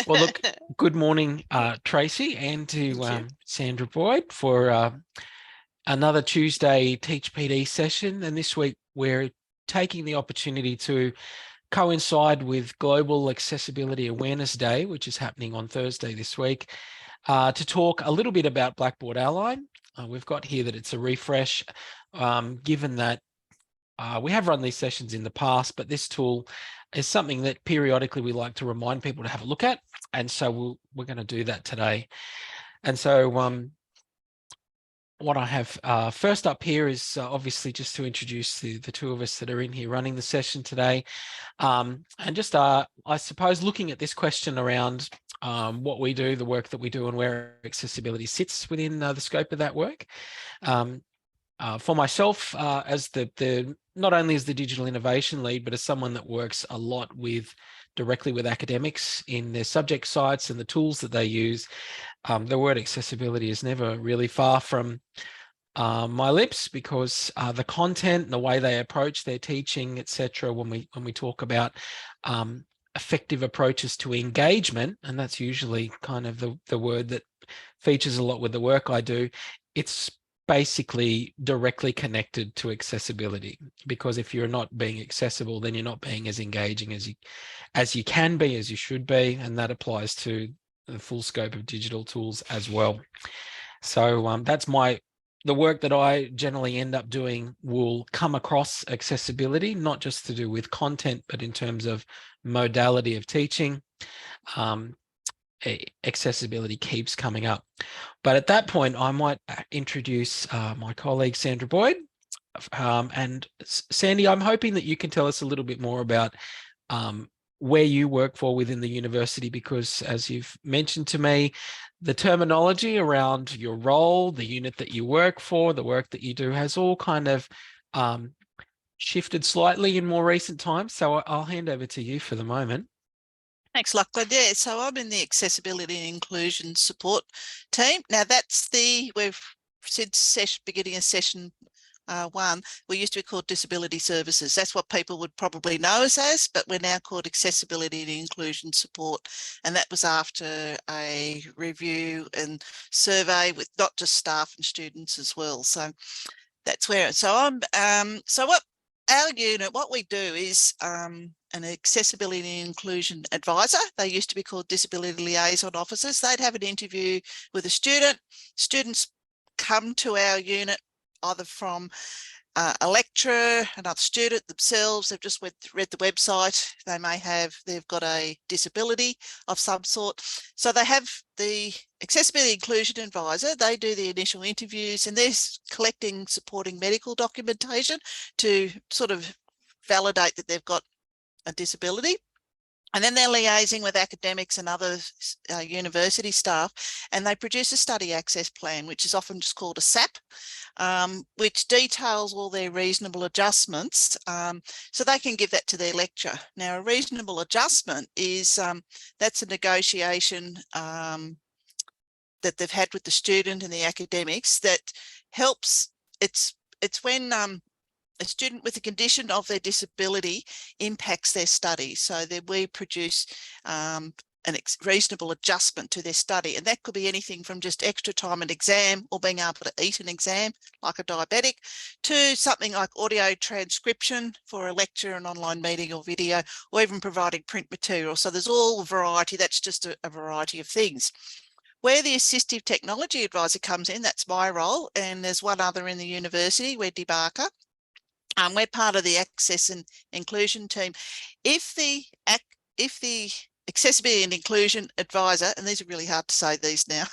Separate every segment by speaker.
Speaker 1: Well, look, good morning, Tracy, and to Sandra Boyd for another Tuesday TeachPD session. And this week we're taking the opportunity to coincide with Global Accessibility Awareness Day, which is happening on Thursday this week, to talk a little bit about Blackboard ALLY. We've got here that it's a refresh, given that we have run these sessions in the past, but this tool is something that periodically we like to remind people to have a look at. And so we're going to do that today. And so what I have first up here is obviously just to introduce the two of us that are in here running the session today. And just, I suppose, looking at this question around what we do, the work that we do, and where accessibility sits within the scope of that work. For myself, as the not only as the digital innovation lead, but as someone that works a lot directly with academics in their subject sites and the tools that they use, the word accessibility is never really far from my lips, because the content and the way they approach their teaching, etc., when we talk about effective approaches to engagement, and that's usually kind of the word that features a lot with the work I do, it's basically directly connected to accessibility, because if you're not being accessible, then you're not being as engaging as you can be, as you should be, and that applies to the full scope of digital tools as well. So that's the work that I generally end up doing will come across accessibility, not just to do with content, but in terms of modality of teaching. Accessibility keeps coming up. But at that point, I might introduce my colleague, Sandra Boyd. And Sandy, I'm hoping that you can tell us a little bit more about where you work for within the university, because as you've mentioned to me, the terminology around your role, the unit that you work for, the work that you do has all kind of shifted slightly in more recent times. So I'll hand over to you for the moment.
Speaker 2: Thanks, Lachlan. Yeah, so I'm in the Accessibility and Inclusion Support team. Now we've since beginning of session 1, we used to be called Disability Services. That's what people would probably know us as, but we're now called Accessibility and Inclusion Support. And that was after a review and survey with not just staff and students as well. So that's where, our unit, what we do is an accessibility and inclusion advisor. They used to be called disability liaison officers. They'd have an interview with a student. Students come to our unit either from a lecturer, another student themselves. They've just read the website. They've got a disability of some sort. So they have the accessibility inclusion advisor. They do the initial interviews, and they're collecting supporting medical documentation to sort of validate that they've got a disability. And then they're liaising with academics and other university staff, and they produce a study access plan, which is often just called a SAP, which details all their reasonable adjustments, so they can give that to their lecturer. Now, a reasonable adjustment is that's a negotiation that they've had with the student and the academics that helps. It's when a student with a condition of their disability impacts their study. So that we produce an reasonable adjustment to their study. And that could be anything from just extra time an exam or being able to eat an exam like a diabetic, to something like audio transcription for a lecture, an online meeting or video, or even providing print material. So there's all variety. That's just a variety of things. Where the assistive technology advisor comes in, that's my role. And there's one other in the university, we're Debarker. We're part of the Access and Inclusion team. If the Accessibility and Inclusion Advisor, and these are really hard to say these now,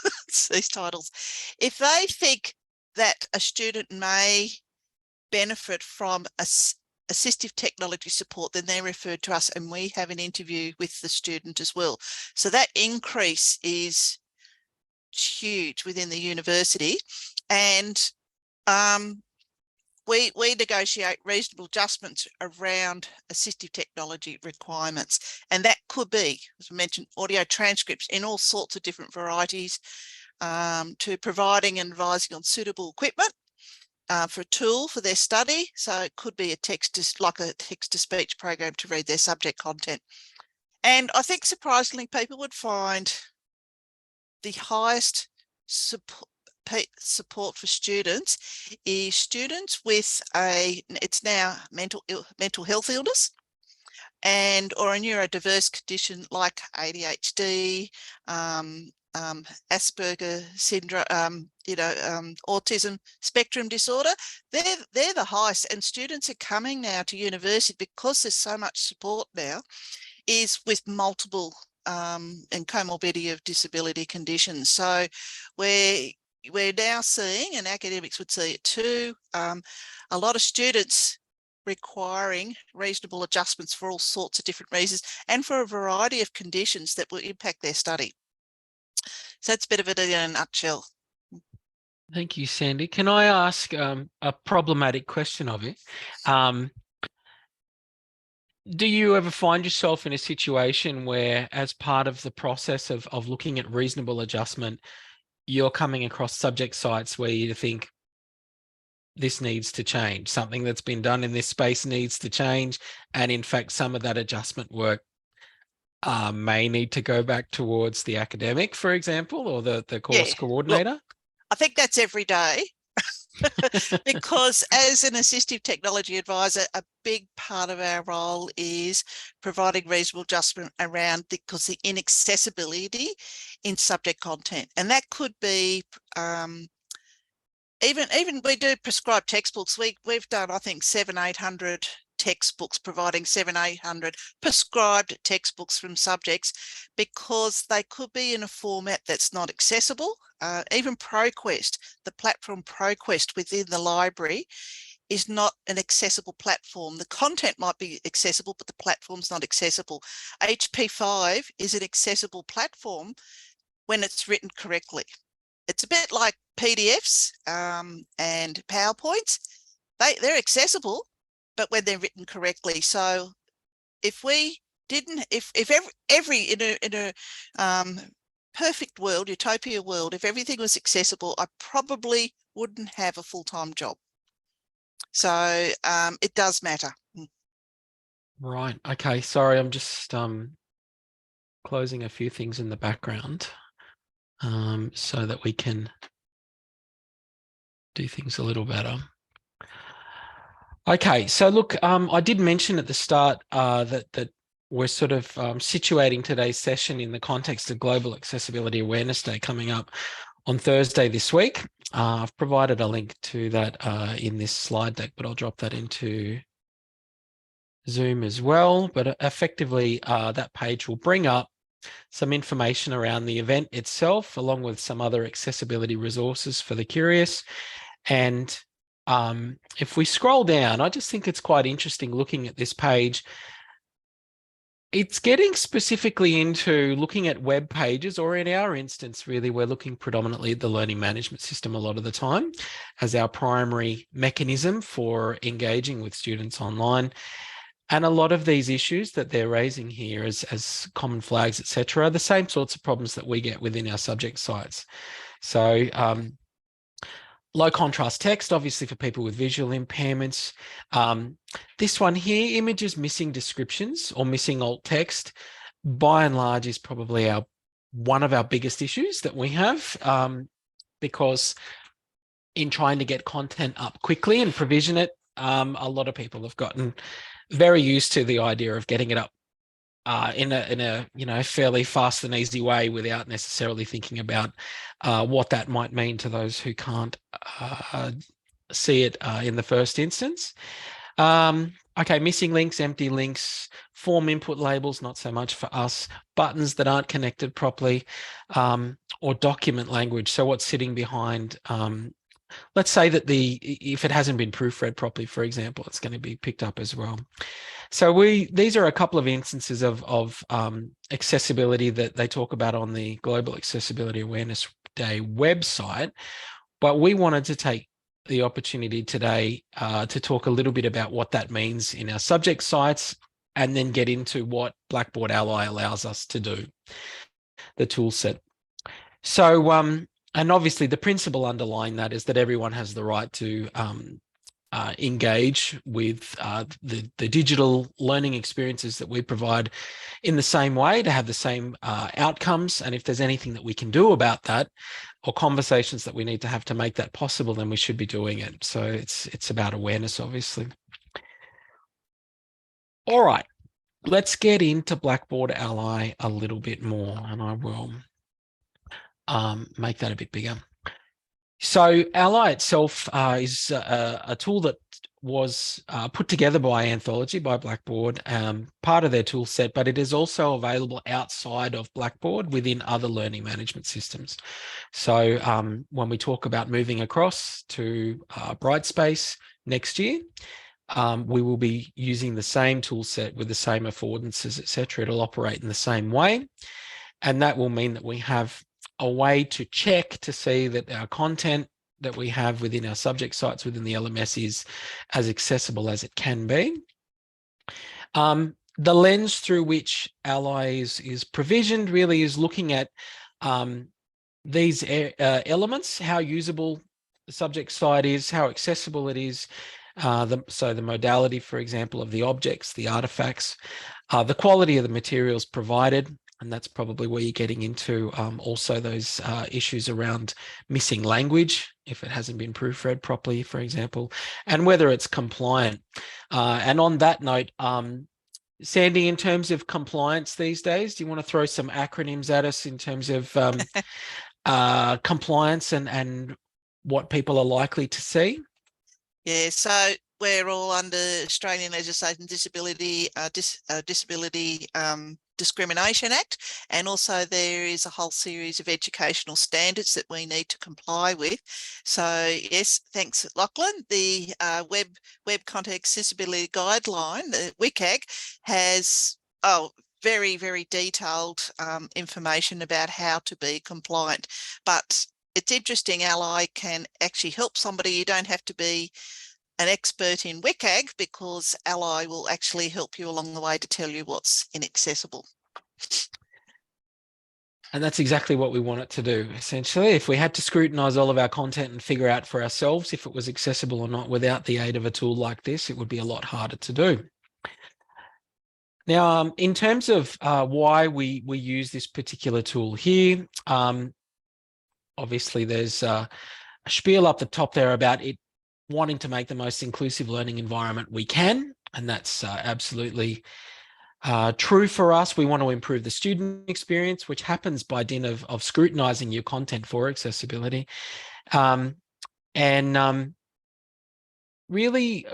Speaker 2: these titles, if they think that a student may benefit from assistive technology support, then they're referred to us and we have an interview with the student as well. So that increase is huge within the university, and we negotiate reasonable adjustments around assistive technology requirements. And that could be, as I mentioned, audio transcripts in all sorts of different varieties, to providing and advising on suitable equipment for a tool for their study. So it could be a text-to-speech program to read their subject content. And I think surprisingly, people would find the highest support for students is students with it's now mental health illness and or a neurodiverse condition like ADHD, Asperger syndrome, autism spectrum disorder. They're the highest, and students are coming now to university because there's so much support now, is with multiple and comorbidity of disability conditions. So we're now seeing, and academics would see it too, a lot of students requiring reasonable adjustments for all sorts of different reasons and for a variety of conditions that will impact their study. So that's a bit of it in a nutshell.
Speaker 1: Thank you, Sandy. Can I ask a problematic question of you? Do you ever find yourself in a situation where, as part of the process of looking at reasonable adjustment, you're coming across subject sites where you think this needs to change, something that's been done in this space needs to change, and in fact, some of that adjustment work may need to go back towards the academic, for example, or the course coordinator?
Speaker 2: Look, I think that's every day. Because as an assistive technology advisor, a big part of our role is providing reasonable adjustment around because the inaccessibility in subject content. And that could be even we do prescribed textbooks. We've done, I think, 700-800 textbooks, providing 700-800 prescribed textbooks from subjects because they could be in a format that's not accessible. Even ProQuest, the platform ProQuest within the library is not an accessible platform. The content might be accessible, but the platform's not accessible. HP5 is an accessible platform when it's written correctly. It's a bit like PDFs and PowerPoints. They're accessible, but when they're written correctly. So if we didn't, if every in a perfect world, utopia world, if everything was accessible, I probably wouldn't have a full-time job. So it does matter.
Speaker 1: Right. Okay. Sorry, I'm just closing a few things in the background so that we can do things a little better. Okay. So look, I did mention at the start that we're sort of situating today's session in the context of Global Accessibility Awareness Day coming up on Thursday this week. I've provided a link to that in this slide deck, but I'll drop that into Zoom as well. But effectively, that page will bring up some information around the event itself, along with some other accessibility resources for the curious. And if we scroll down, I just think it's quite interesting looking at this page. It's getting specifically into looking at web pages, or in our instance, really, we're looking predominantly at the learning management system a lot of the time as our primary mechanism for engaging with students online. And a lot of these issues that they're raising here as common flags, et cetera, are the same sorts of problems that we get within our subject sites. So low contrast text, obviously for people with visual impairments. This one here, images missing descriptions or missing alt text, by and large is probably one of our biggest issues that we have, because in trying to get content up quickly and provision it, a lot of people have gotten very used to the idea of getting it up in a fairly fast and easy way without necessarily thinking about what that might mean to those who can't see it in the first instance. Okay, missing links, empty links, form input labels, not so much for us, buttons that aren't connected properly, or document language. So what's sitting behind, let's say that if it hasn't been proofread properly, for example, it's going to be picked up as well. So these are a couple of instances of accessibility that they talk about on the Global Accessibility Awareness Day website. But we wanted to take the opportunity today to talk a little bit about what that means in our subject sites, and then get into what Blackboard Ally allows us to do, the tool set. So, and obviously the principle underlying that is that everyone has the right to engage with the digital learning experiences that we provide in the same way, to have the same outcomes. And if there's anything that we can do about that, or conversations that we need to have to make that possible, then we should be doing it. So it's about awareness, obviously. All right, let's get into Blackboard Ally a little bit more, and I will make that a bit bigger. So Ally itself is a tool that was put together by Anthology, by Blackboard, part of their tool set, but it is also available outside of Blackboard within other learning management systems. So when we talk about moving across to Brightspace next year, we will be using the same tool set with the same affordances, etc. It'll operate in the same way. And that will mean that we have a way to check to see that our content that we have within our subject sites within the LMS is as accessible as it can be. The lens through which Ally is provisioned really is looking at these elements, how usable the subject site is, how accessible it is, so the modality, for example, of the objects, the artifacts, the quality of the materials provided, and that's probably where you're getting into also those issues around missing language, if it hasn't been proofread properly, for example, and whether it's compliant. And on that note, Sandy, in terms of compliance these days, do you want to throw some acronyms at us in terms of compliance and what people are likely to see?
Speaker 2: Yeah, so we're all under Australian legislation, Disability Discrimination Act, and also there is a whole series of educational standards that we need to comply with. So yes, thanks Lachlan. The Web Content Accessibility Guideline, the WCAG, has very, very detailed information about how to be compliant. But it's interesting, Ally can actually help somebody. You don't have to be an expert in WCAG, because Ally will actually help you along the way to tell you what's inaccessible.
Speaker 1: And that's exactly what we want it to do, essentially. If we had to scrutinize all of our content and figure out for ourselves if it was accessible or not without the aid of a tool like this, it would be a lot harder to do. Now, in terms of why we use this particular tool here, obviously there's a spiel up the top there about it wanting to make the most inclusive learning environment we can, and that's absolutely true for us. We want to improve the student experience, which happens by dint of scrutinizing your content for accessibility. Really,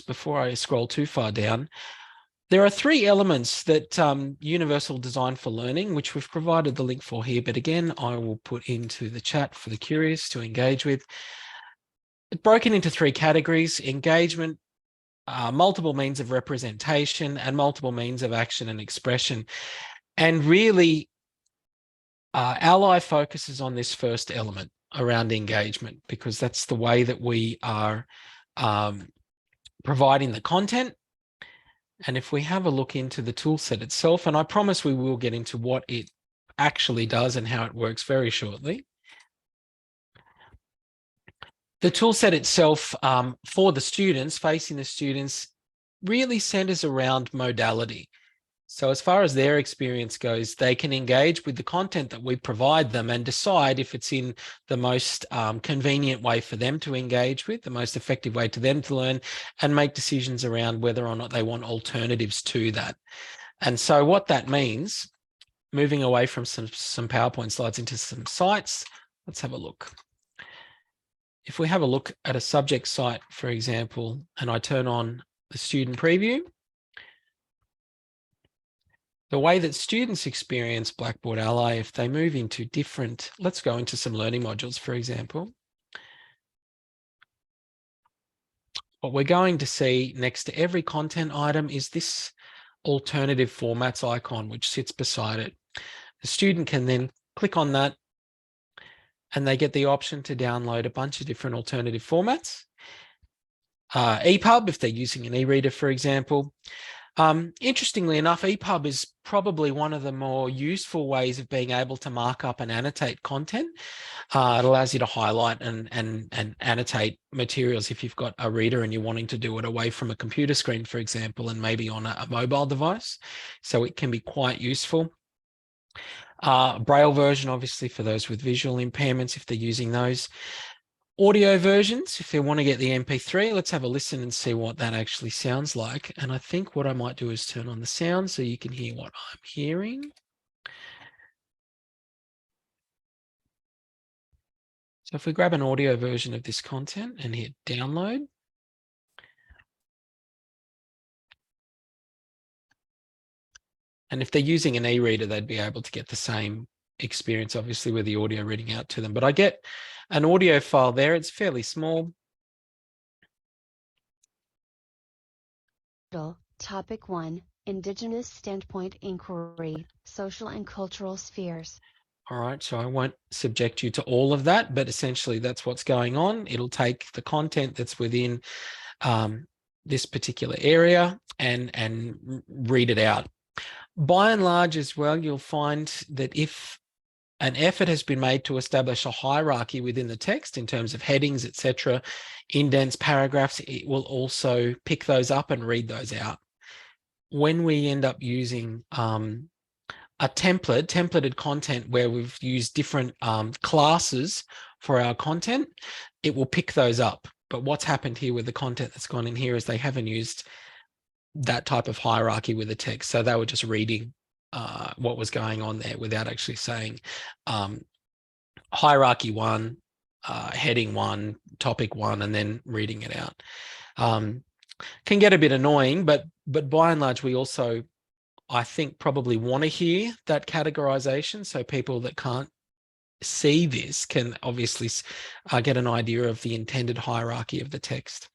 Speaker 1: before I scroll too far down, there are three elements that Universal Design for Learning, which we've provided the link for here, but again, I will put into the chat for the curious to engage with. It's broken into three categories: engagement, multiple means of representation, and multiple means of action and expression. And really, Ally focuses on this first element around engagement, because that's the way that we are providing the content. And if we have a look into the toolset itself, and I promise we will get into what it actually does and how it works very shortly. The toolset itself for the students, facing the students, really centers around modality. So as far as their experience goes, they can engage with the content that we provide them and decide if it's in the most convenient way for them to engage with, the most effective way to them to learn, and make decisions around whether or not they want alternatives to that. And so what that means, moving away from some PowerPoint slides into some sites, let's have a look. If we have a look at a subject site, for example, and I turn on the student preview, the way that students experience Blackboard Ally, if they move into different, let's go into some learning modules, for example. What we're going to see next to every content item is this alternative formats icon, which sits beside it. The student can then click on that, and they get the option to download a bunch of different alternative formats. EPUB, if they're using an e-reader, for example. Interestingly enough, EPUB is probably one of the more useful ways of being able to mark up and annotate content. It allows you to highlight and annotate materials if you've got a reader and you're wanting to do it away from a computer screen, for example, and maybe on a mobile device. So it can be quite useful. Braille version, obviously, for those with visual impairments, if they're using those. Audio versions, if they want to get the MP3, let's have a listen and see what that actually sounds like. And I think what I might do is turn on the sound so you can hear what I'm hearing. So if we grab an audio version of this content and hit download, and if they're using an e-reader, they'd be able to get the same experience, obviously, with the audio reading out to them. But I get an audio file there. It's fairly small.
Speaker 3: Topic 1, Indigenous Standpoint Inquiry, Social and Cultural Spheres.
Speaker 1: All right, so I won't subject you to all of that, but essentially that's what's going on. It'll take the content that's within this particular area and read it out. By and large as well, you'll find that if an effort has been made to establish a hierarchy within the text in terms of headings, etc., indents, paragraphs, it will also pick those up and read those out. When we end up using a templated content where we've used different classes for our content, it will pick those up. But what's happened here with the content that's gone in here is they haven't used that type of hierarchy with the text. So they were just reading what was going on there without actually saying hierarchy 1, heading 1, topic 1, and then reading it out. Can get a bit annoying, but by and large, we also, I think, probably want to hear that categorization, so people that can't see this can obviously get an idea of the intended hierarchy of the text.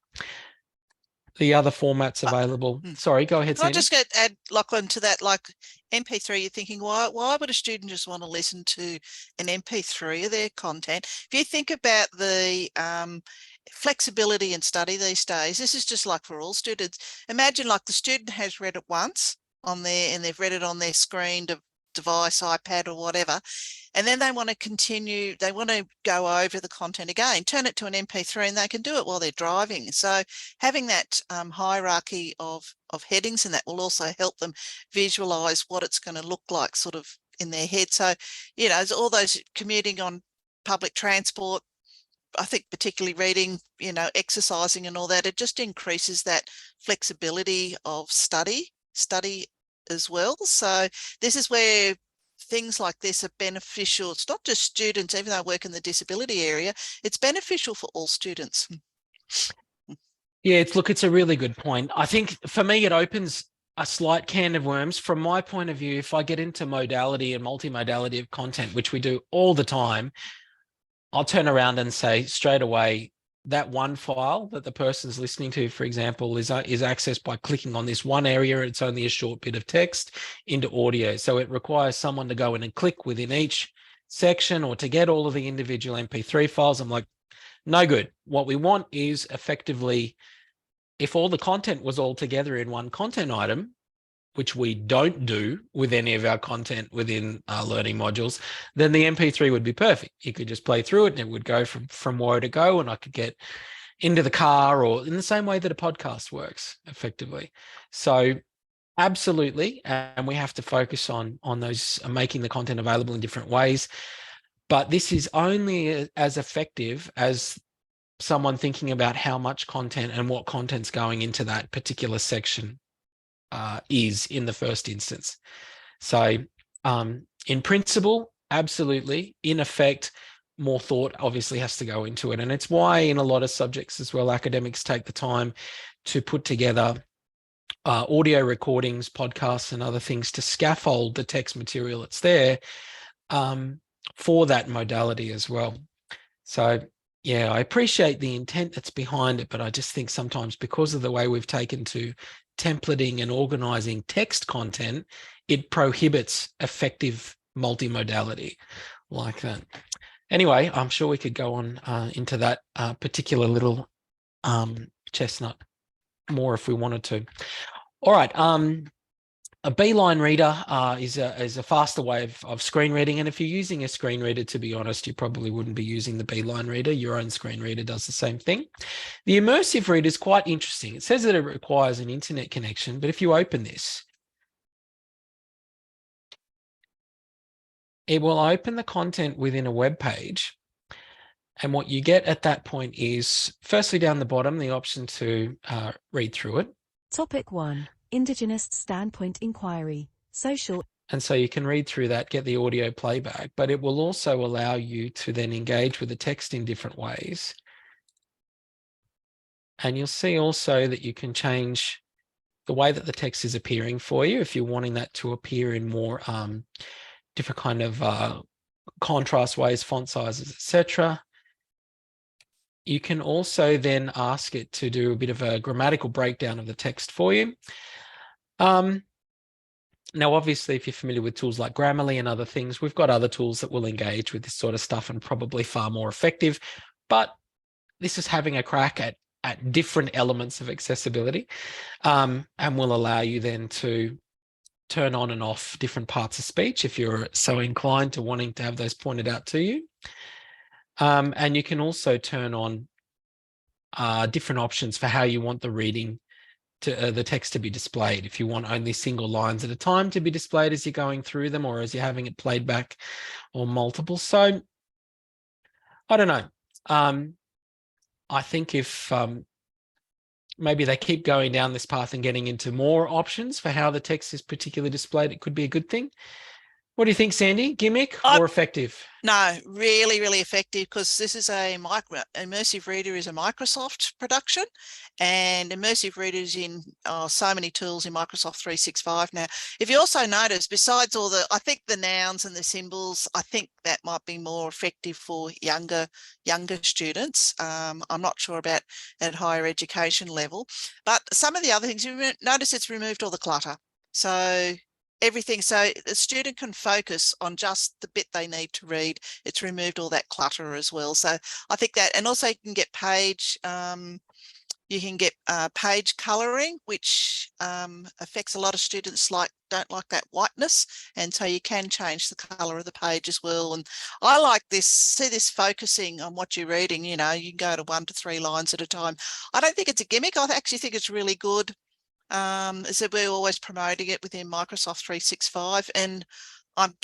Speaker 1: The other formats available. Sorry, go ahead,
Speaker 2: Can I
Speaker 1: Sandra.
Speaker 2: just add, Lachlan, to that? Like MP3, you're thinking, why would a student just want to listen to an MP3 of their content? If you think about the flexibility in study these days, this is just like for all students. Imagine like the student has read it once on there and they've read it on their screen device, iPad or whatever, and then they want to continue, they want to go over the content again, turn it to an MP3, and they can do it while they're driving. So having that hierarchy of headings, and that will also help them visualize what it's going to look like sort of in their head. So, you know, all those commuting on public transport, I think particularly reading, you know, exercising and all that, it just increases that flexibility of study as well. So this is where things like this are beneficial. It's not just students, even though I work in the disability area, it's beneficial for all students.
Speaker 1: Yeah, it's a really good point. I think for me, it opens a slight can of worms. From my point of view, if I get into modality and multimodality of content, which we do all the time, I'll turn around and say straight away, that one file that the person's listening to, for example, is accessed by clicking on this one area. It's only a short bit of text into audio. So it requires someone to go in and click within each section or to get all of the individual MP3 files. I'm like, no good. What we want is effectively, if all the content was all together in one content item, which we don't do with any of our content within our learning modules, then the MP3 would be perfect. You could just play through it and it would go from where to go, and I could get into the car, or in the same way that a podcast works effectively. So absolutely. And we have to focus on those, making the content available in different ways. But this is only as effective as someone thinking about how much content and what content's going into that particular section is in the first instance. So in principle, absolutely. In effect, more thought obviously has to go into it. And it's why in a lot of subjects as well, academics take the time to put together audio recordings, podcasts, and other things to scaffold the text material that's there for that modality as well. So yeah, I appreciate the intent that's behind it, but I just think sometimes because of the way we've taken to templating and organizing text content, it prohibits effective multimodality like that. Anyway, I'm sure we could go on into that particular little chestnut more if we wanted to. All right. A beeline reader is a faster way of screen reading. And if you're using a screen reader, to be honest, you probably wouldn't be using the beeline reader. Your own screen reader does the same thing. The immersive reader is quite interesting. It says that it requires an internet connection, but if you open this, it will open the content within a web page. And what you get at that point is, firstly, down the bottom, the option to read through it.
Speaker 4: Topic 1, Indigenous Standpoint Inquiry, Social.
Speaker 1: And so you can read through that, get the audio playback, but it will also allow you to then engage with the text in different ways. And you'll see also that you can change the way that the text is appearing for you if you're wanting that to appear in more different kind of contrast ways, font sizes, etc. You can also then ask it to do a bit of a grammatical breakdown of the text for you. Now, obviously, if you're familiar with tools like Grammarly and other things, we've got other tools that will engage with this sort of stuff and probably far more effective. But this is having a crack at different elements of accessibility, and will allow you then to turn on and off different parts of speech if you're so inclined to wanting to have those pointed out to you. And you can also turn on different options for how you want the reading to the text to be displayed. If you want only single lines at a time to be displayed as you're going through them, or as you're having it played back, or multiple. So I don't know. I think if maybe they keep going down this path and getting into more options for how the text is particularly displayed, it could be a good thing. What do you think, Sandy? Gimmick or effective?
Speaker 2: No, really, really effective, because this is immersive reader is a Microsoft production, and immersive readers in so many tools in Microsoft 365 now. If you also notice, besides all I think the nouns and the symbols, I think that might be more effective for younger students. I'm not sure about at higher education level, but some of the other things, you notice it's removed all the clutter. So everything, so the student can focus on just the bit they need to read. It's removed all that clutter as well. So I think that, and also you can get page coloring, which affects a lot of students don't like that whiteness, and so you can change the color of the page as well. And I like this, see this focusing on what you're reading. You know, you can go to 1 to 3 lines at a time. I don't think it's a gimmick. I actually think it's really good. So we're always promoting it within Microsoft 365, and I'm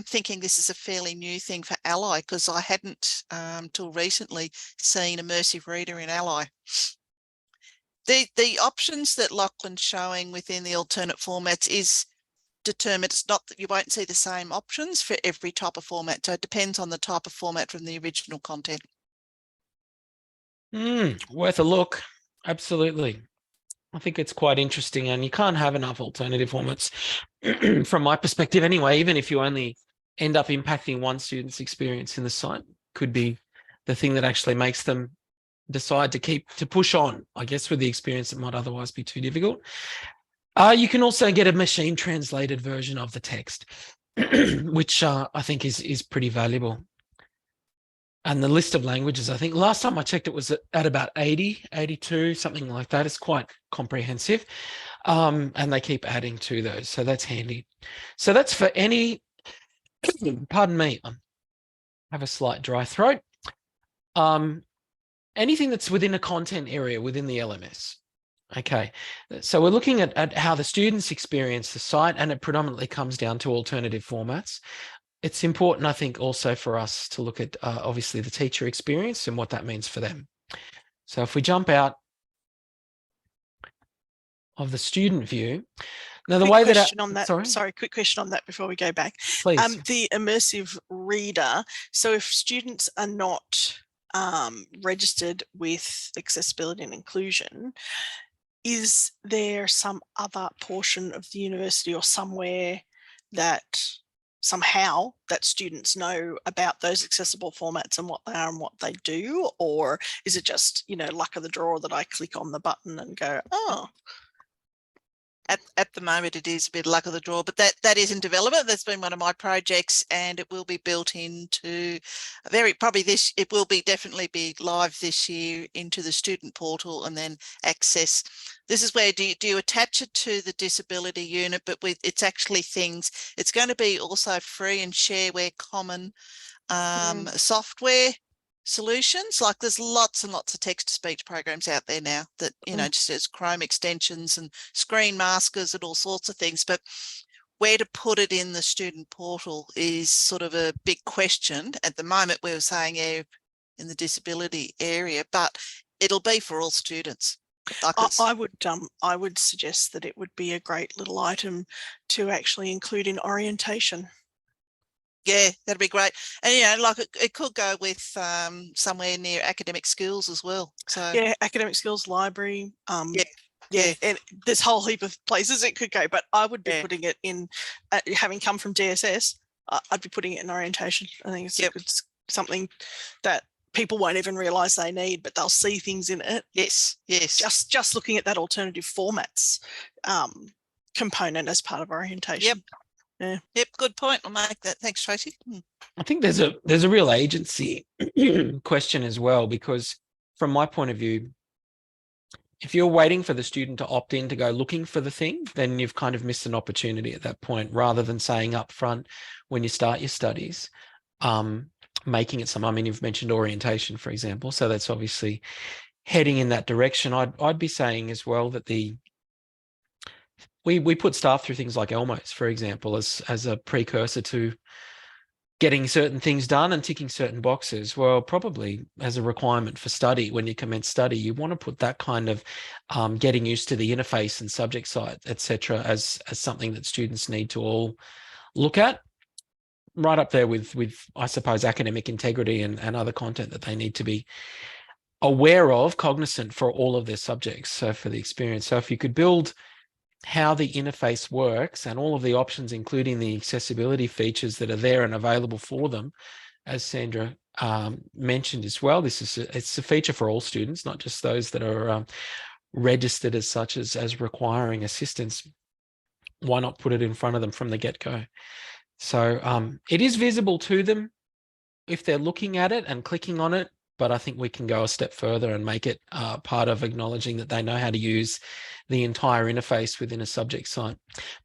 Speaker 2: thinking this is a fairly new thing for Ally, because I hadn't till recently seen immersive reader in Ally. The options that Lachlan's showing within the alternate formats is determined. It's not that you won't see the same options for every type of format, so it depends on the type of format from the original content.
Speaker 1: Worth a look. Absolutely. I think it's quite interesting, and you can't have enough alternative formats from my perspective anyway. Even if you only end up impacting one student's experience in the site, could be the thing that actually makes them decide to push on, I guess, with the experience that might otherwise be too difficult. You can also get a machine translated version of the text, which I think is pretty valuable. And the list of languages, I think last time I checked, it was at about 80, 82, something like that. It's quite comprehensive. And they keep adding to those. So that's handy. So that's for any, pardon me, I have a slight dry throat. Anything that's within a content area within the LMS. Okay, so we're looking at how the students experience the site, and it predominantly comes down to alternative formats. It's important, I think, also for us to look at, obviously, the teacher experience and what that means for them. So if we jump out of the student view, now the way that...
Speaker 5: Sorry, quick question on that before we go back.
Speaker 1: Please.
Speaker 5: The immersive reader, so if students are not registered with accessibility and inclusion, is there some other portion of the university or somewhere that somehow that students know about those accessible formats and what they are and what they do? Or is it just, you know, luck of the draw that I click on the button and go, oh?
Speaker 2: At the moment, it is a bit luck of the draw, but that is in development. That's been one of my projects, and it will be built into it will be definitely be live this year into the student portal, and then access. This is where do you attach it to the disability unit, but it's actually things. It's going to be also free and shareware common software solutions. Like there's lots and lots of text to speech programs out there now that, you know, just as Chrome extensions and screen maskers and all sorts of things, but where to put it in the student portal is sort of a big question. At the moment, we were saying in the disability area, but it'll be for all students.
Speaker 5: I would suggest that it would be a great little item to actually include in orientation.
Speaker 2: Yeah, that'd be great. And, you know, like it could go with somewhere near academic skills as well. So
Speaker 5: yeah, academic skills, library.
Speaker 2: Yeah.
Speaker 5: And there's a whole heap of places it could go, but I would be putting it in, having come from DSS, I'd be putting it in orientation. I think it's something that people won't even realise they need, but they'll see things in it.
Speaker 2: Yes.
Speaker 5: Just looking at that alternative formats component as part of orientation.
Speaker 2: Yep, good point. I'll make that. Thanks, Tracy.
Speaker 1: I think there's a real agency question as well, because from my point of view, if you're waiting for the student to opt in to go looking for the thing, then you've kind of missed an opportunity at that point, rather than saying up front when you start your studies, making it I mean, you've mentioned orientation, for example, so that's obviously heading in that direction. I'd be saying as well that we put staff through things like Elmos, for example, as a precursor to getting certain things done and ticking certain boxes. Well, probably as a requirement for study, when you commence study, you want to put that kind of getting used to the interface and subject site, etc., as something that students need to all look at, right up there with I suppose academic integrity and other content that they need to be aware of, cognizant for all of their subjects. So for the experience, so if you could build how the interface works and all of the options, including the accessibility features that are there and available for them, as Sandra mentioned as well, it's a feature for all students, not just those that are registered as such as requiring assistance. Why not put it in front of them from the get-go? So it is visible to them if they're looking at it and clicking on it, but I think we can go a step further and make it part of acknowledging that they know how to use the entire interface within a subject site.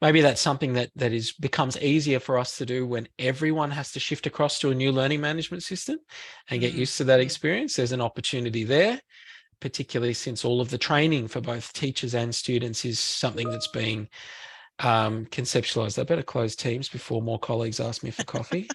Speaker 1: Maybe that's something that becomes easier for us to do when everyone has to shift across to a new learning management system and get used to that experience. There's an opportunity there, particularly since all of the training for both teachers and students is something that's being conceptualized. I better close Teams before more colleagues ask me for coffee.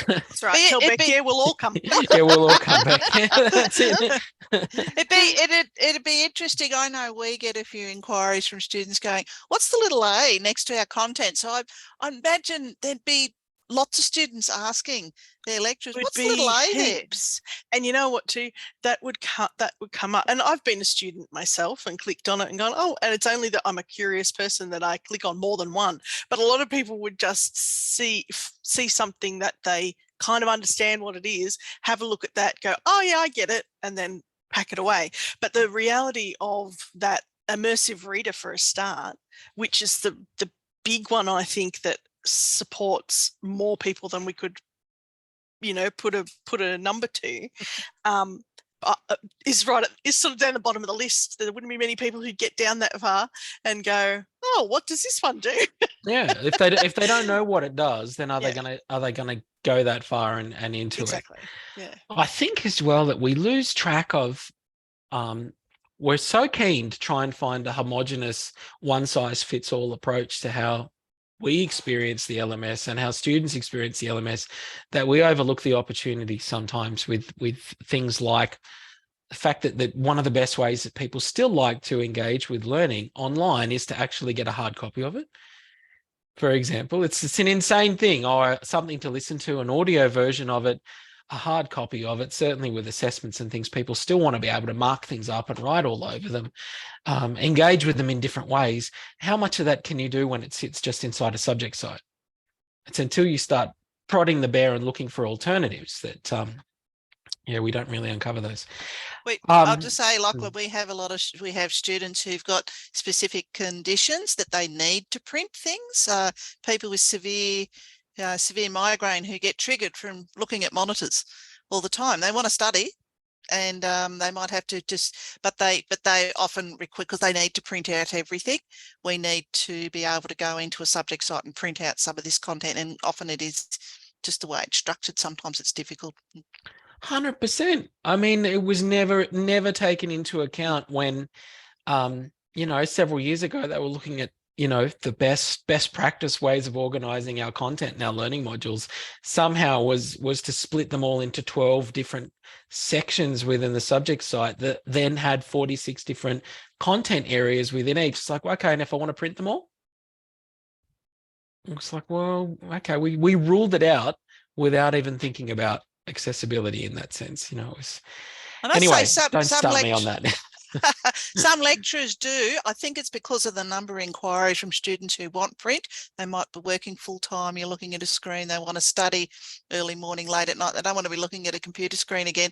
Speaker 5: That's right. Tell Beck, we'll all come.
Speaker 1: Yeah, we'll all come back. That's it.
Speaker 2: It'd be interesting. I know we get a few inquiries from students going, "What's the little A next to our content?" So I imagine there'd be lots of students asking their lecturers, "What's the little A there?"
Speaker 5: And you know what? Too, that would come up. And I've been a student myself and clicked on it and gone, "Oh!" And it's only that I'm a curious person that I click on more than one. But a lot of people would just see something that they kind of understand what it is, have a look at that, go, "Oh yeah, I get it," and then pack it away. But the reality of that immersive reader for a start, which is the big one, I think, that supports more people than we could, you know, put a number to, is sort of down the bottom of the list. There wouldn't be many people who get down that far and go, "Oh, what does this one do?"
Speaker 1: Yeah, if they don't know what it does, then are they gonna go that far and into
Speaker 5: exactly.
Speaker 1: it?
Speaker 5: Yeah.
Speaker 1: I think as well that we lose track of. We're so keen to try and find a homogenous, one-size-fits-all approach to how we experience the LMS and how students experience the LMS, that we overlook the opportunity sometimes with things like the fact that one of the best ways that people still like to engage with learning online is to actually get a hard copy of it. For example, it's an insane thing, or something to listen to, an audio version of it, a hard copy of it. Certainly with assessments and things, people still want to be able to mark things up and write all over them, engage with them in different ways. How much of that can you do when it sits just inside a subject site? It's until you start prodding the bear and looking for alternatives that, we don't really uncover those.
Speaker 2: I'll just say, Lachlan, we have we have students who've got specific conditions that they need to print things. People with severe migraine who get triggered from looking at monitors all the time. They want to study, and they might have to but they often require, because they need to print out everything. We need to be able to go into a subject site and print out some of this content, and often it is just the way it's structured. Sometimes it's difficult.
Speaker 1: 100%. I mean, it was never taken into account when, several years ago they were looking at, the best practice ways of organizing our content and our learning modules. Somehow was to split them all into 12 different sections within the subject site that then had 46 different content areas within each. It's like, okay, and if I want to print them all, it's like, well, okay, we ruled it out without even thinking about accessibility in that sense. Anyway, don't start me on that.
Speaker 2: Some lecturers do. I think it's because of the number of inquiries from students who want print. They might be working full time. You're looking at a screen. They want to study early morning, late at night. They don't want to be looking at a computer screen again.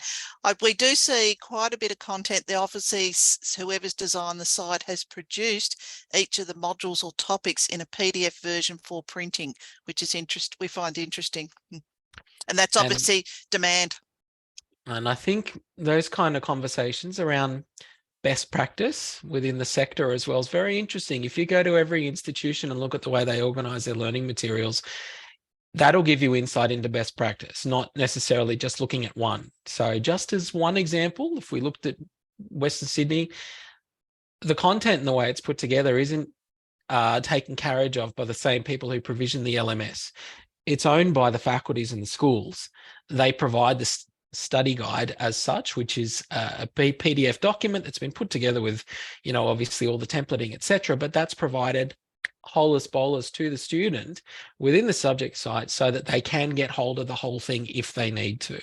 Speaker 2: We do see quite a bit of content. The office, whoever's designed the site, has produced each of the modules or topics in a PDF version for printing, which is we find interesting. And that's obviously demand.
Speaker 1: And I think those kind of conversations around best practice within the sector as well is very interesting. If you go to every institution and look at the way they organize their learning materials, that'll give you insight into best practice, not necessarily just looking at one. So just as one example, if we looked at Western Sydney, the content and the way it's put together isn't taken carriage of by the same people who provision the LMS. It's owned by the faculties and the schools. They provide the study guide as such, which is a PDF document that's been put together with, obviously all the templating, etc. But that's provided holus bolus to the student within the subject site so that they can get hold of the whole thing if they need to,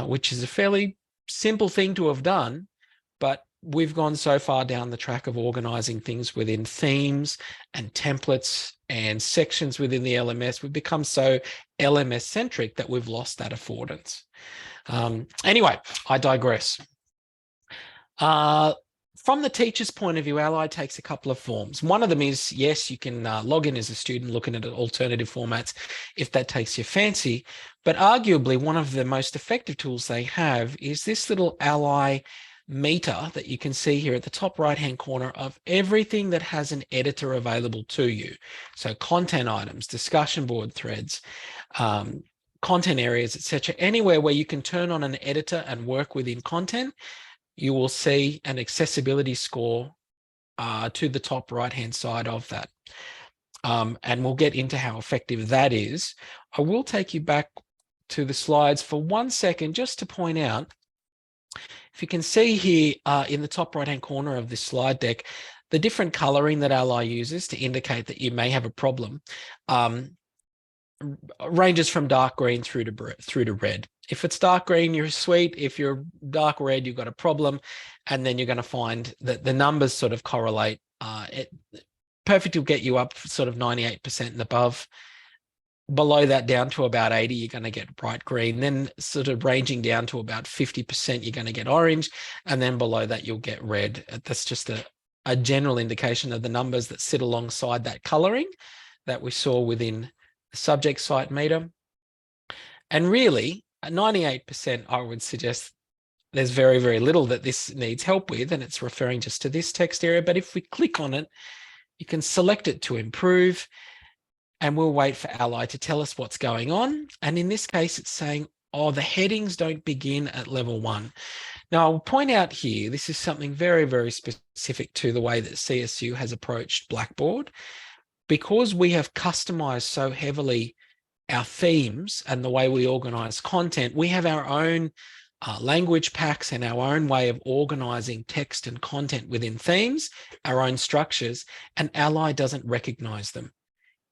Speaker 1: which is a fairly simple thing to have done. But we've gone so far down the track of organizing things within themes and templates and sections within the LMS. We've become so LMS centric that we've lost that affordance. Anyway, I digress. From the teacher's point of view, Ally takes a couple of forms. One of them is, yes, you can log in as a student looking at alternative formats if that takes your fancy. But arguably, one of the most effective tools they have is this little Ally meter that you can see here at the top right-hand corner of everything that has an editor available to you. So content items, discussion board threads, content areas, etc. Anywhere where you can turn on an editor and work within content, you will see an accessibility score to the top right-hand side of that. And we'll get into how effective that is. I will take you back to the slides for 1 second just to point out, if you can see here in the top right-hand corner of this slide deck, the different coloring that Ally uses to indicate that you may have a problem ranges from dark green through to red. If it's dark green, you're sweet. If you're dark red, you've got a problem. And then you're going to find that the numbers sort of correlate. Perfect will get you up sort of 98% and above. Below that down to about 80, you're going to get bright green. Then sort of ranging down to about 50%, you're going to get orange. And then below that, you'll get red. That's just a general indication of the numbers that sit alongside that coloring that we saw within the subject site meter. And really, at 98%, I would suggest there's very, very little that this needs help with, and it's referring just to this text area. But if we click on it, you can select it to improve, and we'll wait for Ally to tell us what's going on. And in this case, it's saying, oh, the headings don't begin at level 1. Now, I'll point out here, this is something very, very specific to the way that CSU has approached Blackboard. Because we have customized so heavily our themes and the way we organize content, we have our own language packs and our own way of organizing text and content within themes, our own structures, and Ally doesn't recognize them.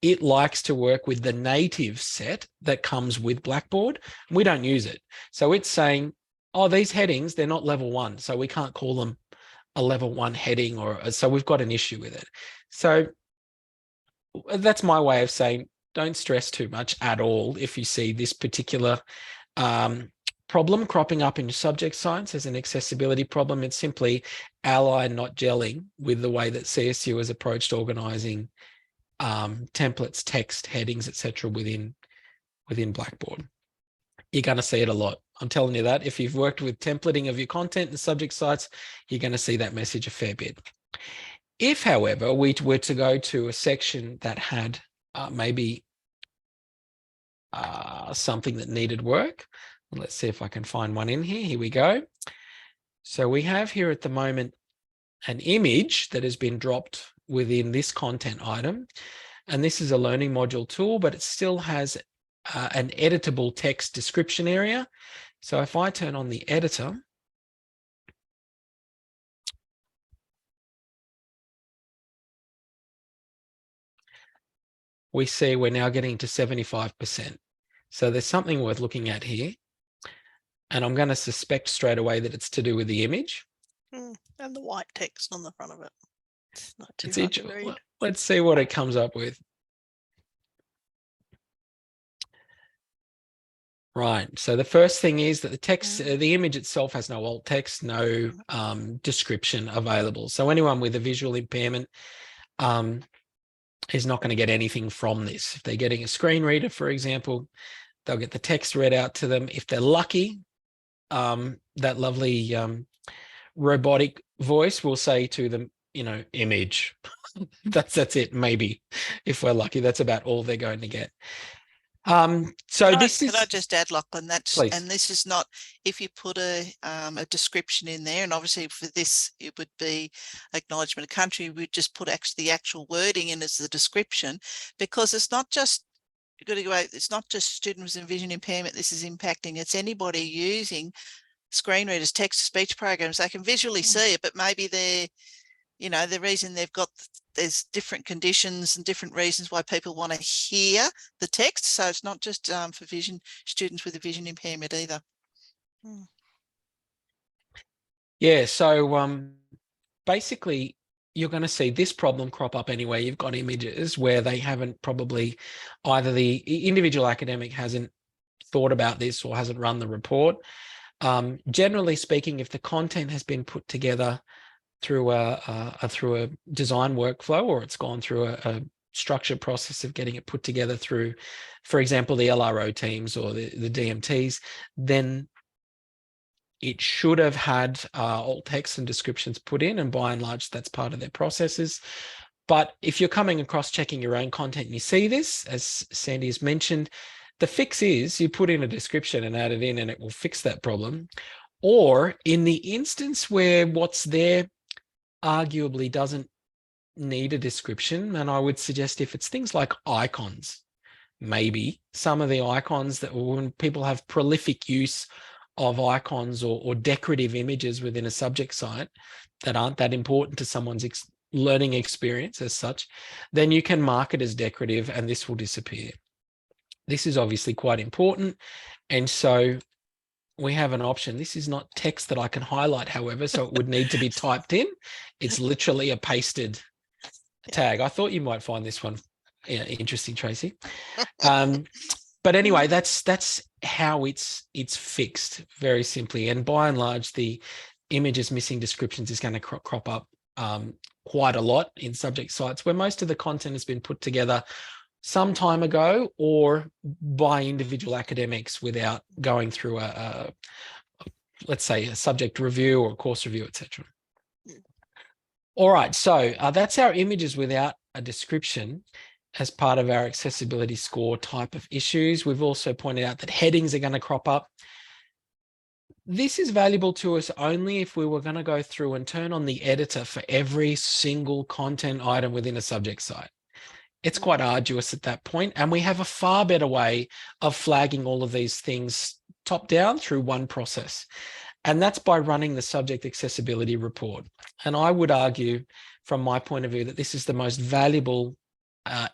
Speaker 1: It likes to work with the native set that comes with Blackboard. We don't use it. So it's saying, oh, these headings, they're not level 1, so we can't call them a level 1 heading, or so we've got an issue with it. So that's my way of saying, don't stress too much at all if you see this particular problem cropping up in your subject sites as an accessibility problem. It's simply Ally not gelling with the way that CSU has approached organising templates, text, headings, etc. within Blackboard. You're going to see it a lot. I'm telling you that. If you've worked with templating of your content and subject sites, you're going to see that message a fair bit. If, however, we were to go to a section that had maybe something that needed work, let's see if I can find one in here. Here we go. So we have here at the moment an image that has been dropped within this content item. And this is a learning module tool, but it still has an editable text description area. So if I turn on the editor, we see we're now getting to 75%. So there's something worth looking at here. And I'm going to suspect straight away that it's to do with the image.
Speaker 5: And the white text on the front of it. It's not too hard to read.
Speaker 1: Let's see what it comes up with. Right. So the first thing is that the text, the image itself has no alt text, no description available. So anyone with a visual impairment is not going to get anything from this. If they're getting a screen reader, for example, they'll get the text read out to them. If they're lucky, that lovely robotic voice will say to them, you know, image. that's it. Maybe if we're lucky, that's about all they're going to get. Can I
Speaker 2: just add, Lachlan, and this is not, if you put a description in there, and obviously for this it would be acknowledgement of country, we'd just put the actual wording in as the description, because it's not just, you've got to go out, it's not just students with vision impairment this is impacting, it's anybody using screen readers, text to speech programs. They can visually see it, but maybe they're, you know, the reason they've got, there's different conditions and different reasons why people want to hear the text. So it's not just for students with a vision impairment either.
Speaker 1: Yeah, so basically you're going to see this problem crop up anyway. You've got images where they haven't probably, either the individual academic hasn't thought about this or hasn't run the report. Generally speaking, if the content has been put together through a design workflow, or it's gone through a structured process of getting it put together through, for example, the LRO teams or the DMTs, then it should have had alt text and descriptions put in, and by and large, that's part of their processes. But if you're coming across checking your own content and you see this, as Sandy has mentioned, the fix is you put in a description and add it in and it will fix that problem. Or in the instance where what's there arguably doesn't need a description, and I would suggest if it's things like icons, maybe some of the icons that when people have prolific use of icons or decorative images within a subject site that aren't that important to someone's learning experience as such, then you can mark it as decorative and this will disappear. This is obviously quite important, and so we have an option. This is not text that I can highlight, however, so it would need to be typed in. It's literally a pasted tag. I thought you might find this one interesting, Tracy. But anyway, that's how it's fixed very simply. And by and large, the images missing descriptions is going to crop up quite a lot in subject sites where most of the content has been put together some time ago or by individual academics without going through let's say a subject review or a course review, etc. All right, so that's our images without a description as part of our accessibility score type of issues. We've also pointed out that headings are going to crop up. This is valuable to us only if we were going to go through and turn on the editor for every single content item within a subject site. It's quite arduous at that point, and we have a far better way of flagging all of these things top down through one process, and that's by running the subject accessibility report. And I would argue from my point of view that this is the most valuable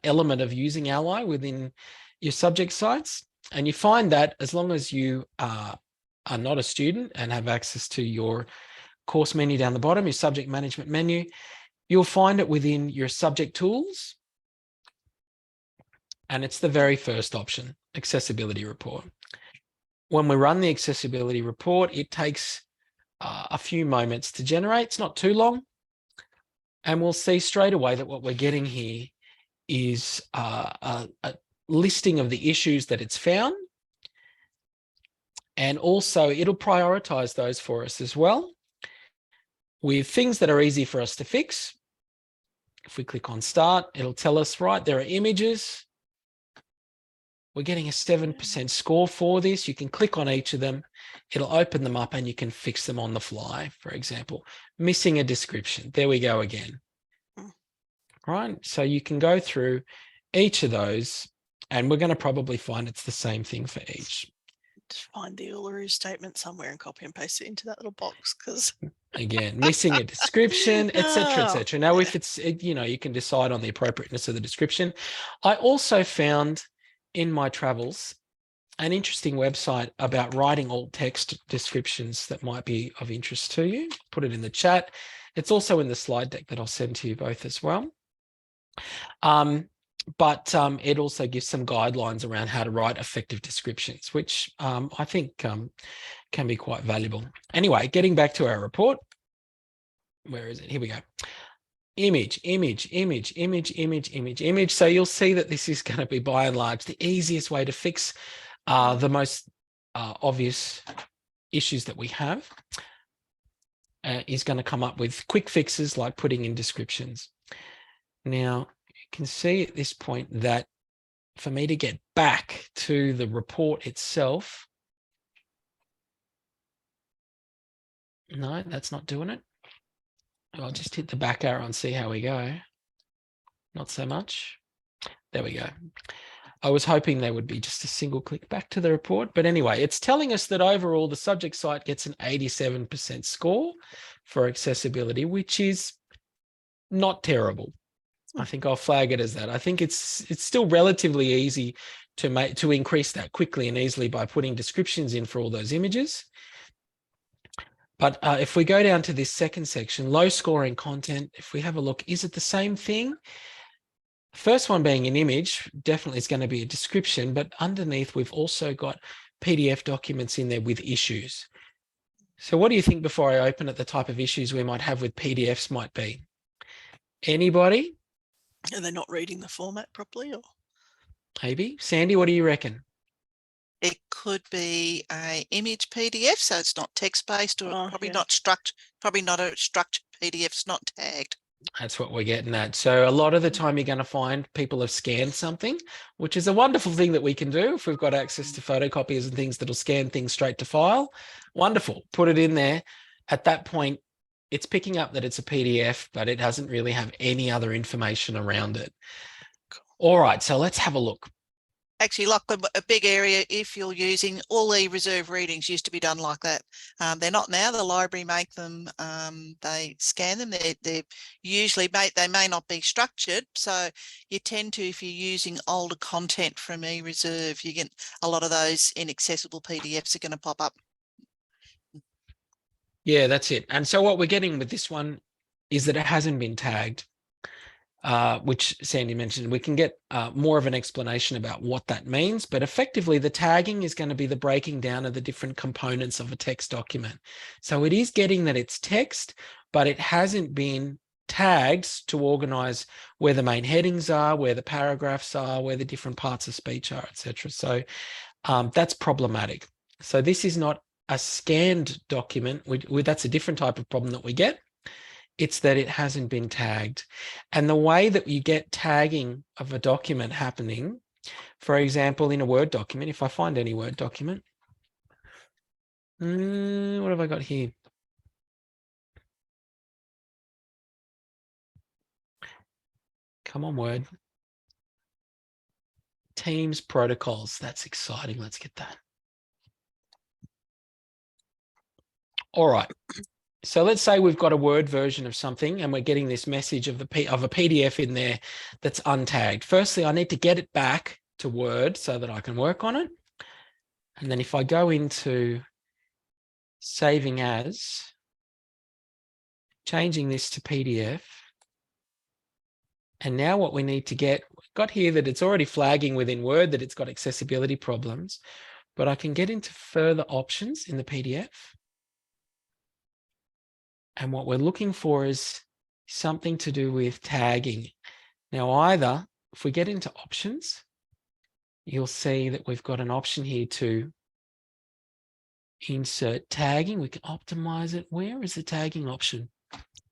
Speaker 1: element of using Ally within your subject sites. And you find that as long as you are not a student and have access to your course menu down the bottom, your subject management menu, you'll find it within your subject tools. And it's the very first option, accessibility report. when we run the accessibility report, it takes a few moments to generate. It's not too long. And we'll see straight away that what we're getting here is a listing of the issues that it's found. And also it'll prioritize those for us as well with things that are easy for us to fix. If we click on start, it'll tell us, right, there are images. We're getting a 7% score for this. You can click on each of them. It'll open them up and you can fix them on the fly. For example, missing a description. There we go again. Right. So you can go through each of those and we're going to probably find it's the same thing for each.
Speaker 5: Just find the Uluru statement somewhere and copy and paste it into that little box, because
Speaker 1: again, missing a description, etc., etc. Now,
Speaker 5: yeah.
Speaker 1: if it's, you know, you can decide on the appropriateness of the description. I also found in my travels an interesting website about writing alt text descriptions that might be of interest to you. Put it in the chat. It's also in the slide deck that I'll send to you both as well. But it also gives some guidelines around how to write effective descriptions, which I think can be quite valuable. Anyway, getting back to our report. Where is it? Here we go. Image, image, image, image, image, image, image. So you'll see that this is going to be by and large the easiest way to fix the most obvious issues that we have. Is going to come up with quick fixes like putting in descriptions. Now, you can see at this point that for me to get back to the report itself, no, that's not doing it. I'll just hit the back arrow and see how we go. Not so much. There we go. I was hoping there would be just a single click back to the report. But anyway, it's telling us that overall the subject site gets an 87% score for accessibility, which is not terrible. I think I'll flag it as that. I think it's still relatively easy to increase that quickly and easily by putting descriptions in for all those images. But if we go down to this second section, low scoring content, if we have a look, is it the same thing? First one being an image, definitely is going to be a description, but underneath we've also got PDF documents in there with issues. So what do you think before I open it, the type of issues we might have with PDFs might be? Anybody?
Speaker 5: Are they not reading the format properly? Or
Speaker 1: Maybe. Sandy, what do you reckon?
Speaker 2: It could be a image PDF, so it's not text-based, or probably not a structured PDF, it's not tagged.
Speaker 1: That's what we're getting at. So a lot of the time you're going to find people have scanned something, which is a wonderful thing that we can do if we've got access to photocopiers and things that'll scan things straight to file. Wonderful. Put it in there. At that point, it's picking up that it's a PDF, but it doesn't really have any other information around it. All right, so let's have a look.
Speaker 2: Actually, Lachlan, a big area, if you're using all the reserve readings, used to be done like that. They're not now. The library make them, they scan them. They're usually, they may not be structured. So you tend to, if you're using older content from eReserve, you get a lot of those inaccessible PDFs are going to pop up.
Speaker 1: Yeah, that's it. And so what we're getting with this one is that it hasn't been tagged, which Sandy mentioned. We can get more of an explanation about what that means, but effectively the tagging is going to be the breaking down of the different components of a text document. So it is getting that it's text, but it hasn't been tagged to organize where the main headings are, where the paragraphs are, where the different parts of speech are, etc. So that's problematic. So this is not a scanned document. That's a different type of problem that we get. It's that it hasn't been tagged. And the way that you get tagging of a document happening, for example, in a Word document, if I find any Word document, what have I got here? Come on, Word. Teams protocols. That's exciting. Let's get that. All right. So let's say we've got a Word version of something and we're getting this message of a PDF in there that's untagged. Firstly, I need to get it back to Word so that I can work on it. And then if I go into saving as, changing this to PDF, and now what we need to get, we've got here that it's already flagging within Word that it's got accessibility problems. but I can get into further options in the PDF. And what we're looking for is something to do with tagging. Now, either if we get into options, you'll see that we've got an option here to insert tagging. We can optimize it. Where is the tagging option?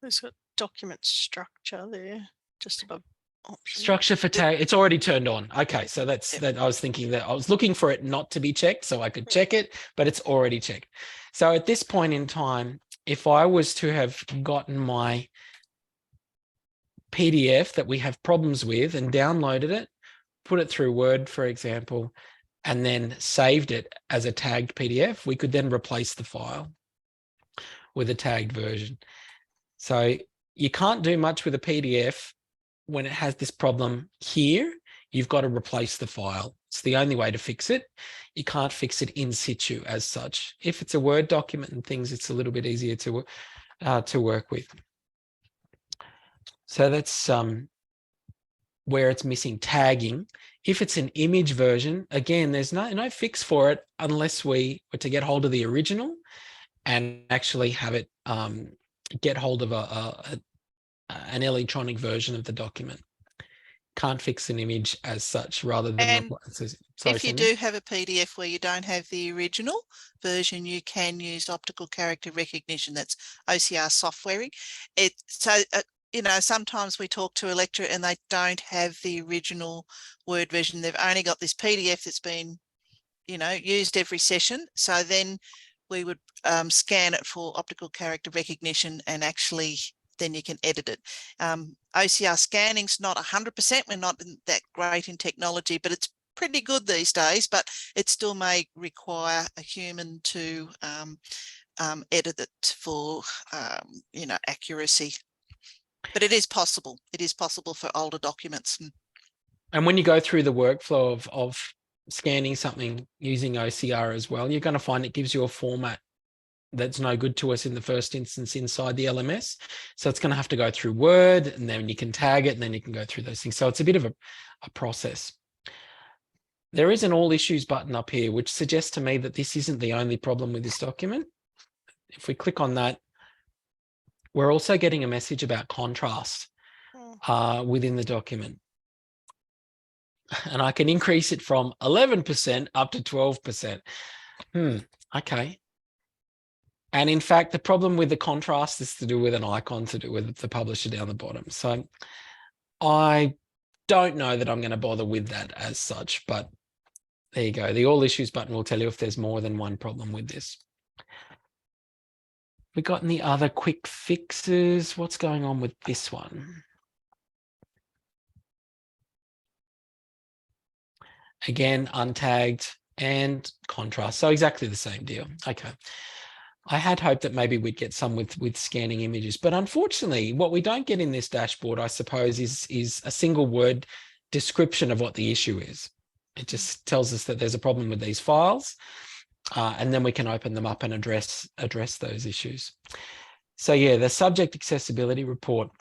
Speaker 5: There's got document structure there, just above options.
Speaker 1: Structure for tag. It's already turned on. Okay, so that's
Speaker 2: Yep.
Speaker 1: that. I was thinking that I was looking for it not to be checked so I could check it, but it's already checked. So at this point in time, if I was to have gotten my PDF that we have problems with and downloaded it, put it through Word, for example, and then saved it as a tagged PDF, we could then replace the file with a tagged version. So you can't do much with a PDF when it has this problem here. You've got to replace the file. It's the only way to fix it. You can't fix it in situ as such. If it's a Word document and things, it's a little bit easier to work with. So that's where it's missing tagging. If it's an image version, again, there's no fix for it unless we were to get hold of the original and actually have it get hold of an electronic version of the document. Can't fix an image as such, rather than
Speaker 2: And
Speaker 1: sorry,
Speaker 2: if you
Speaker 1: Sandra?
Speaker 2: do have a PDF where you don't have the original version, you can use optical character recognition. That's OCR softwaring. You know, sometimes we talk to a lecturer and they don't have the original Word version. They've only got this PDF that's been, you know, used every session. So then we would scan it for optical character recognition, and actually then you can edit it. OCR scanning's not 100%. We're not that great in technology, but it's pretty good these days, but it still may require a human to edit it for, you know, accuracy. But it is possible. It is possible for older documents.
Speaker 1: And when you go through the workflow of scanning something using OCR as well, you're going to find it gives you a format that's no good to us in the first instance inside the LMS. So it's going to have to go through Word, and then you can tag it, and then you can go through those things. So it's a bit of a process. There is an all issues button up here, which suggests to me that this isn't the only problem with this document. If we click on that, we're also getting a message about contrast within the document. And I can increase it from 11% up to 12%. Okay. And in fact, the problem with the contrast is to do with an icon, to do with the publisher down the bottom. So I don't know that I'm going to bother with that as such, but there you go. The all issues button will tell you if there's more than one problem with this. We got any other quick fixes? What's going on with this one? Again, untagged and contrast. So exactly the same deal. Okay. I had hoped that maybe we'd get some with scanning images, but unfortunately, what we don't get in this dashboard, I suppose, is a single word description of what the issue is. It just tells us that there's a problem with these files, and then we can open them up and address those issues. So yeah, the subject accessibility report.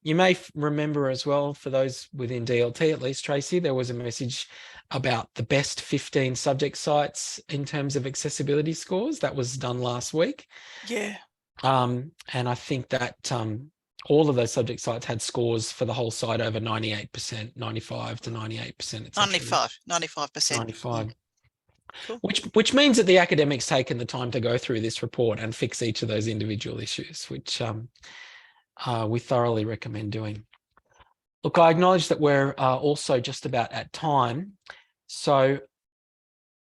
Speaker 1: You may remember as well, for those within DLT at least, Tracy, there was a message about the best 15 subject sites in terms of accessibility scores. That was done last week.
Speaker 5: Yeah.
Speaker 1: And I think that all of those subject sites had scores for the whole site over 98%, 95 to 98%.
Speaker 2: 95%.
Speaker 1: 95.
Speaker 2: Cool.
Speaker 1: Which means that the academic's taken the time to go through this report and fix each of those individual issues, which we thoroughly recommend doing. Look, I acknowledge that we're also just about at time. So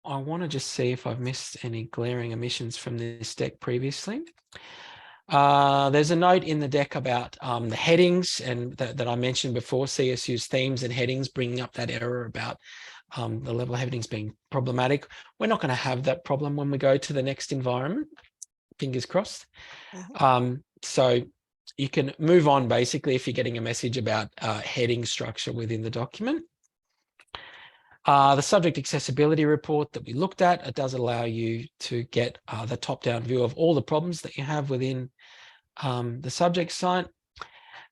Speaker 1: I want to just see if I've missed any glaring omissions from this deck previously. There's a note in the deck about the headings, and that I mentioned before, CSU's themes and headings, bringing up that error about the level of headings being problematic. We're not going to have that problem when we go to the next environment, fingers crossed. So you can move on basically if you're getting a message about heading structure within the document. The subject accessibility report that we looked at, it does allow you to get the top-down view of all the problems that you have within the subject site.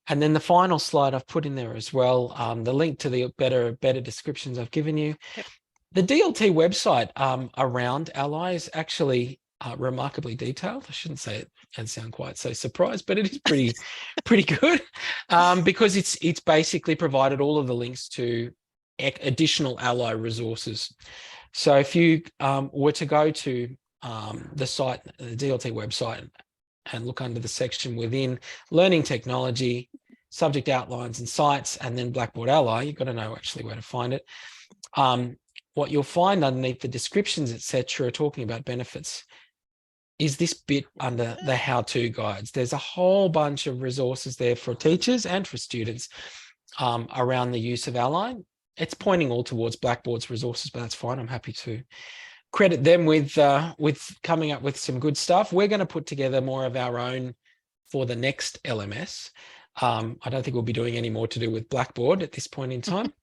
Speaker 1: And then the final slide I've put in there as well, the link to the better descriptions I've given you.
Speaker 5: Yep.
Speaker 1: The DLT website around Ally is actually remarkably detailed. I shouldn't say it and sound quite so surprised, but it is pretty good because it's basically provided all of the links to additional Ally resources. So if you were to go to the site, the DLT website, and look under the section within Learning Technology, Subject Outlines and Sites, and then Blackboard Ally, you've got to know actually where to find it. What you'll find underneath the descriptions, etc., talking about benefits, is this bit under the how-to guides. There's a whole bunch of resources there for teachers and for students around the use of Ally. It's pointing all towards Blackboard's resources, but that's fine. I'm happy to credit them with coming up with some good stuff. We're going to put together more of our own for the next LMS. I don't think we'll be doing any more to do with Blackboard at this point in time.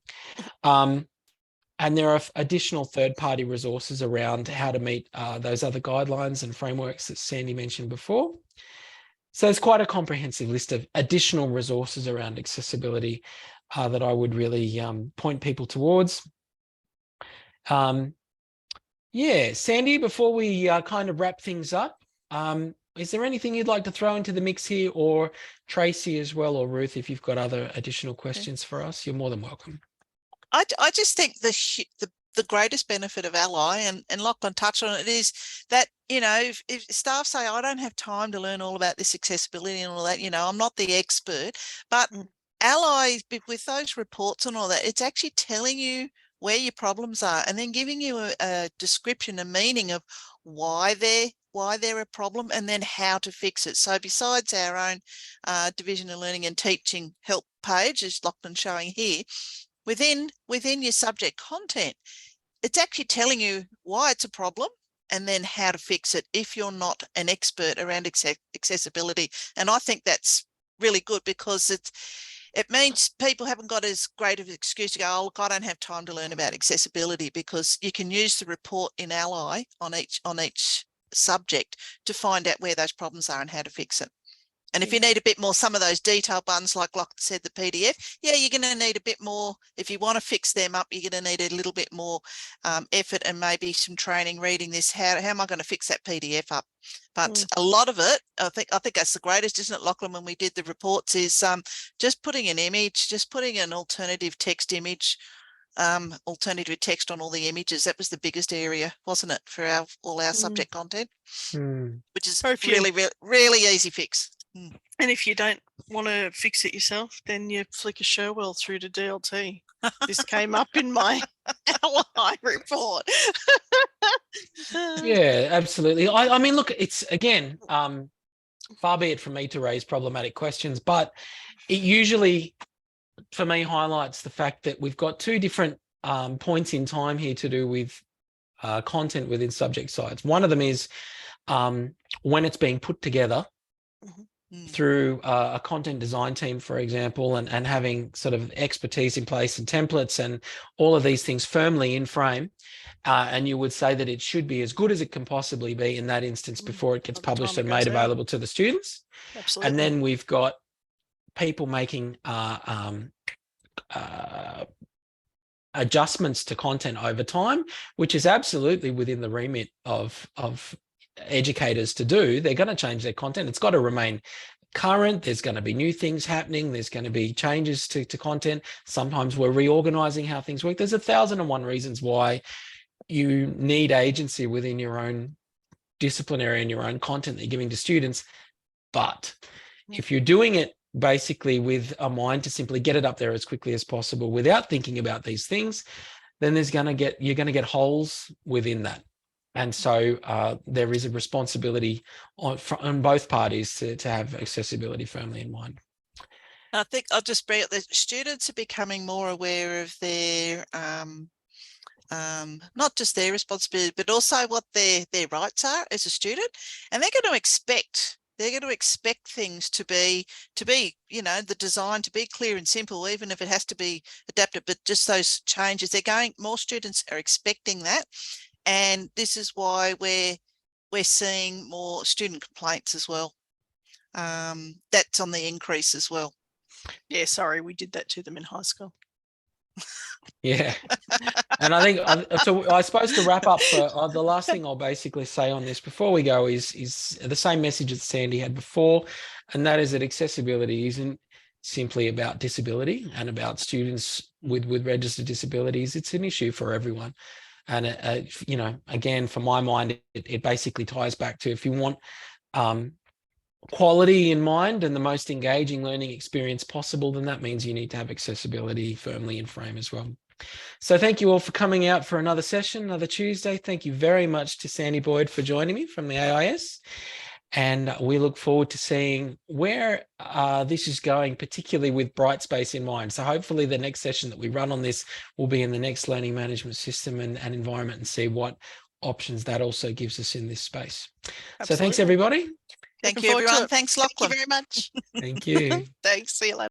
Speaker 1: And there are additional third-party resources around how to meet those other guidelines and frameworks that Sandy mentioned before. So it's quite a comprehensive list of additional resources around accessibility that I would really point people towards. Yeah, Sandy, before we kind of wrap things up, is there anything you'd like to throw into the mix here, or Tracy as well, or Ruth, if you've got other additional questions for us, you're more than welcome.
Speaker 2: I just think the greatest benefit of Ally, and Lachlan touched on it, is that, you know, if staff say, I don't have time to learn all about this accessibility and all that, you know, I'm not the expert, but Ally, with those reports and all that, it's actually telling you where your problems are and then giving you a description, a meaning of why they're a problem and then how to fix it. So besides our own Division of Learning and Teaching help page, as Lachlan's showing here, within your subject content, it's actually telling you why it's a problem and then how to fix it if you're not an expert around accessibility. And I think that's really good, because it means people haven't got as great of an excuse to go, oh, look, I don't have time to learn about accessibility, because you can use the report in Ally on each subject to find out where those problems are and how to fix it. And if you need a bit more, some of those detailed buttons, like Lachlan said, the PDF, yeah, you're going to need a bit more. If you want to fix them up, you're going to need a little bit more effort and maybe some training reading this. How am I going to fix that PDF up? But a lot of it, I think that's the greatest, isn't it, Lachlan, when we did the reports, is just putting an image, just putting an alternative text image, alternative text on all the images. That was the biggest area, wasn't it, for all our subject content, which is really easy fix.
Speaker 5: And if you don't want to fix it yourself, then you flick a Sherwell through to DLT. This came up in my Ally report.
Speaker 1: Yeah, absolutely. I mean, look, it's, again, far be it from me to raise problematic questions, but it usually, for me, highlights the fact that we've got two different points in time here to do with content within subject sites. One of them is when it's being put together through a content design team, for example, and having sort of expertise in place and templates and all of these things firmly in frame. And you would say that it should be as good as it can possibly be in that instance before it gets published and made available to the students.
Speaker 5: Absolutely.
Speaker 1: And then we've got people making adjustments to content over time, which is absolutely within the remit of educators to do. They're going to change their content. It's got to remain current. There's going to be new things happening. There's going to be changes to content. Sometimes we're reorganizing how things work. There's 1,001 reasons why you need agency within your own disciplinary and your own content that you're giving to students. But if you're doing it basically with a mind to simply get it up there as quickly as possible without thinking about these things, then you're going to get holes within that. And so there is a responsibility on both parties to have accessibility firmly in mind.
Speaker 2: I think I'll just bring up that students are becoming more aware of their, not just their responsibility, but also what their rights are as a student. And they're going to expect things to be, you know, the design to be clear and simple, even if it has to be adapted, but just those changes, more students are expecting that. And this is why we're seeing more student complaints as well. That's on the increase as well.
Speaker 5: Yeah, sorry, we did that to them in high school.
Speaker 1: Yeah. And I think, so I suppose to wrap up, the last thing I'll basically say on this before we go is the same message that Sandy had before, and that is that accessibility isn't simply about disability and about students with registered disabilities. It's an issue for everyone. And, you know, again, for my mind, it basically ties back to, if you want quality in mind and the most engaging learning experience possible, then that means you need to have accessibility firmly in frame as well. So thank you all for coming out for another session, another Tuesday. Thank you very much to Sandy Boyd for joining me from the AIS. And we look forward to seeing where this is going, particularly with Brightspace in mind. So hopefully the next session that we run on this will be in the next learning management system and environment, and see what options that also gives us in this space.
Speaker 5: Absolutely.
Speaker 1: So thanks, everybody.
Speaker 2: Thank
Speaker 5: Looking
Speaker 2: you,
Speaker 5: forward to
Speaker 2: everyone.
Speaker 5: it.
Speaker 2: Thanks,
Speaker 5: Thank you
Speaker 2: Lachlan.
Speaker 5: very much.
Speaker 1: Thank you.
Speaker 5: Thanks. See you later.